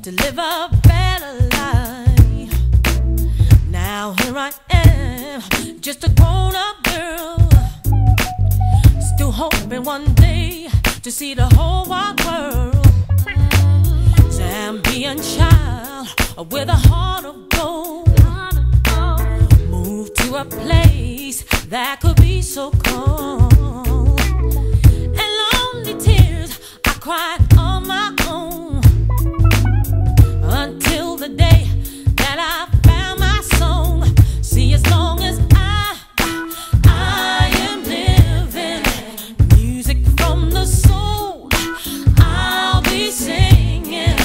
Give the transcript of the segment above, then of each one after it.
to live a better life. Now here I am, just a grown-up girl, still hoping one day to see the whole wide world. Zambian child with a heart of gold, moved to a place that could be so cold, and lonely tears I cried on my own, until the day that I found my song. See, as long as I am living, music from the soul, I'll be singing.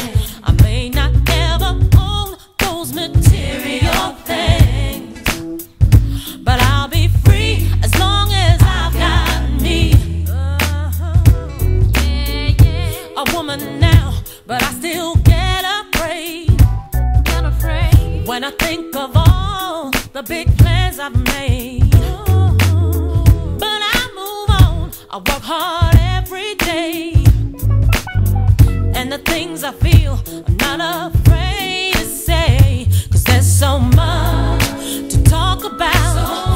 I may not ever own those material things, but I'll be free as long as I've got me. A woman now, but I still get afraid when I think of all the big plans I've made. But I move on, I work hard every day, and the things I feel I'm not afraid to say, 'cause there's so much to talk about.